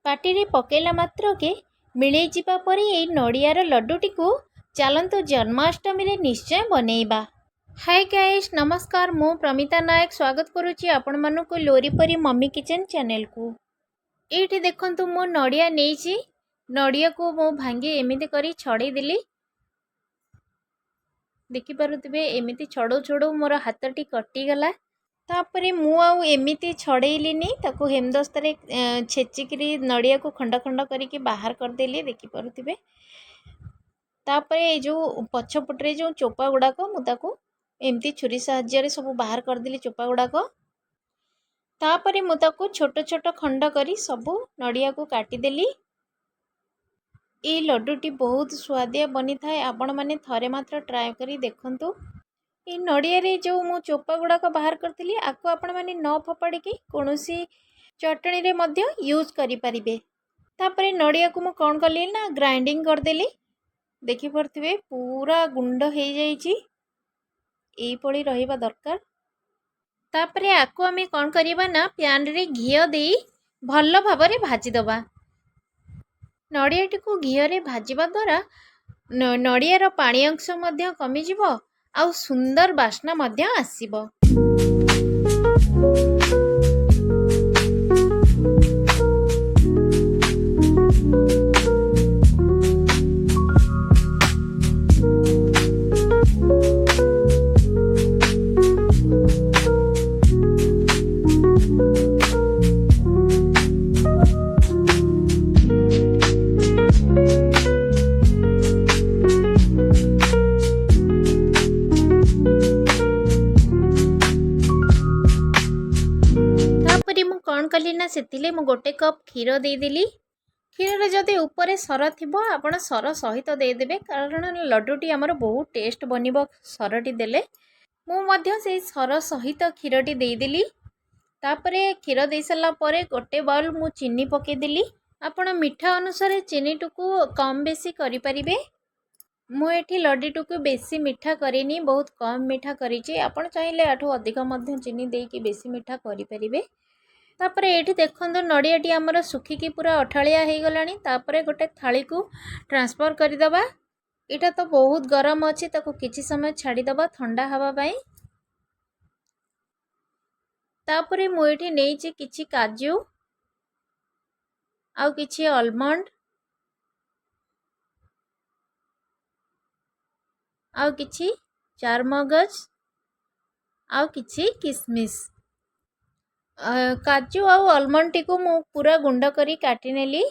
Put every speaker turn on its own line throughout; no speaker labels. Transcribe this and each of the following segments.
पाटिरे पकेला मात्र के मिले जिबा परे एई नड़ियार लड्डूटी को चलतु जन्माष्टमी रे निश्चय बनैबा। हाय गाइस नमस्कार, मु प्रमिता नायक स्वागत करुच्ची आपण मानक लोरीपरी मम्मी किचन चैनल को। एठी देखंतु मो नड़िया नेइची, नड़िया को मो भांगी एमिति करी छड़े देली। देखि पारुथिबे एमिति छड़ो छड़ो मोर हाथटी कटि गला। तापरे मु आउ एमिति छड़ेलिनी, ताको हेमदस्तारे छेचिकी नड़िया को खंड खंड करिके बाहर करदेली। देखि पारुथिबे तापरे जो पछपटरे जो चोपा गुड़ाक मुझे एमती छुरी साहाय्य सब बाहर करदेली चोपा गुड़ाक। तापरे मुझे छोट छोट खंड करी सबू नड़िया को काटिदेली। ये लड्डूटी बहुत स्वादिया बनी थाए, आपण मैंने थरे मात्र ट्राए करी देखंतु। ये नड़िया रे जो मु चोपा गुड़ाक बाहर करथिली आको आपण मैंने न फपाड़ी कौनसी चटनी रे मध्य यूज करि परिबे। तापरे नड़िया को मु कौन कली ना ग्राइंडिंग करदेली। देखि पारुथिबे पूरा गुंड हो जाइछि, एई पड़ी रहिबा दरकार। तापरे आको आमे कौन करिबा ना प्यान रे घियो देई भल्ल भाबरे भाजी दबा। नड़ियाटी को घियो रे भाजिबा द्वारा नड़ियार पानी अंश मध्य कमी जिवो आउ सुंदर बास्ना मध्य आसीबो। कौन कली ना से गोटे कप क्षीर देदेली। क्षीर रे जदि ऊपर सर थिबो आपण सर सहित देदेबे, कारण लड्डूटी आमर बहुत टेस्ट बनिबो सरटी देले। मु मध्य से सर सहित क्षीरटी देदेली। तापरे क्षीर दे सारा परे गोटे बाउल मु चीनी पकेदेली। आपण मिठा अनुसार चीनी टुकु कम बेसी करि परिबे। मु एठी लड्डूटी को बेसी मिठा करिनी, बहुत कम मिठा करिछि। आपण चाहिले आठो अधिक मध्य चीनी देकी बेसी मिठा करि परिबे। तापरे एठी देखंतु नड़ियाटी आमर सुखिकी पूरा अठालिया हो गलानी। तापरे गोटे थाली को ट्रांसफर करदबा। एटा तो बहुत गरम अच्छी, ताको किछि समय छाड़ीदबा ठंडा हवा पाई। तापरे मु एठी नेइछि किछि काजू आउ किछि आलमंड आउ किछि चारमगज आउ किछि किसमिस। काजू आउ आलमंड टी को मु पूरा गुंड करी काटी नेली।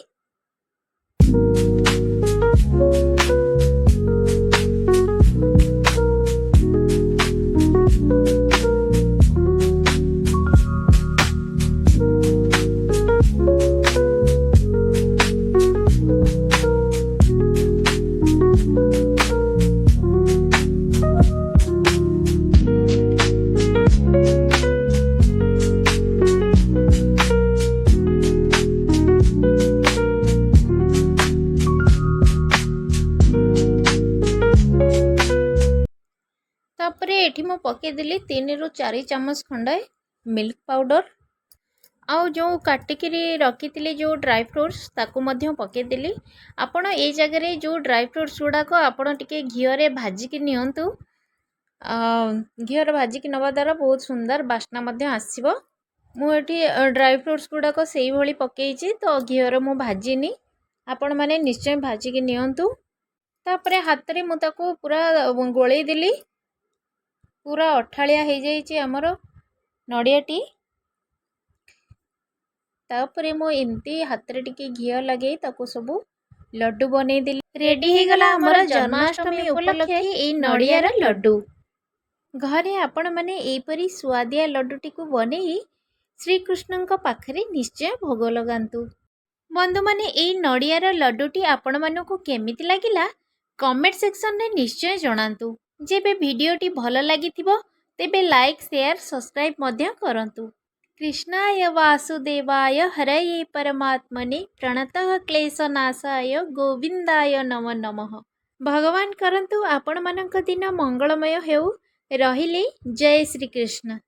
तापरे एठी मो पकेदेली 3 ରୁ 4 चम्मच खंडे मिल्क पाउडर आउ जो काटिकी रखी जो ड्राई फ्रूट्स ताकू मध्य पकेदेली। आपण ए जगह जो ड्राई फ्रूट्स गुड़ाक आपण टिके घिओरे भाजिकी नियंतु। घिओरे भाजिकी नवा द्वारा बहुत सुंदर बास्ना मध्य आसीबो। मु एठी ड्राई फ्रूट्स गुड़ाक सेही भली पकेइछि, तो घिओरे मु भाजिनी, आपण माने निश्चय भाजिकी नियंतु। तापरे हाथ रे मु ताकू पूरा गोळेई देली। पूरा अठालिया हो जाइए आमर नड़ियाटी। तापरे मो एमती हाथ रे टिके घिओ लगे ताको सबू लड्डू बने देली। रेडी हो गला आमर जन्माष्टमी उपलक्षे ए नड़ियार लड्डू। घरे आपण माने एपरी स्वादिया लड्डूटी को बनेई श्रीकृष्णଙ୍କ पाखरे निश्चय भोग लगांतु। बंधु माने ए नड़ियार लड्डूटी आपण मानको केमिति लागिला कमेंट सेक्शन रे निश्चय जणांतु। जेबे वीडियोटी भल लागिथिबो तेबे लाइक शेयर सब्सक्राइब मध्य करंतु। कृष्णाय वासुदेवाय हरये परमात्मने प्रणतः क्लेशनाशाय गोविंदाय नमो नमः। भगवान करंतु आपण मानक दिन मंगलमय हेउ। रहिले जय श्री कृष्ण।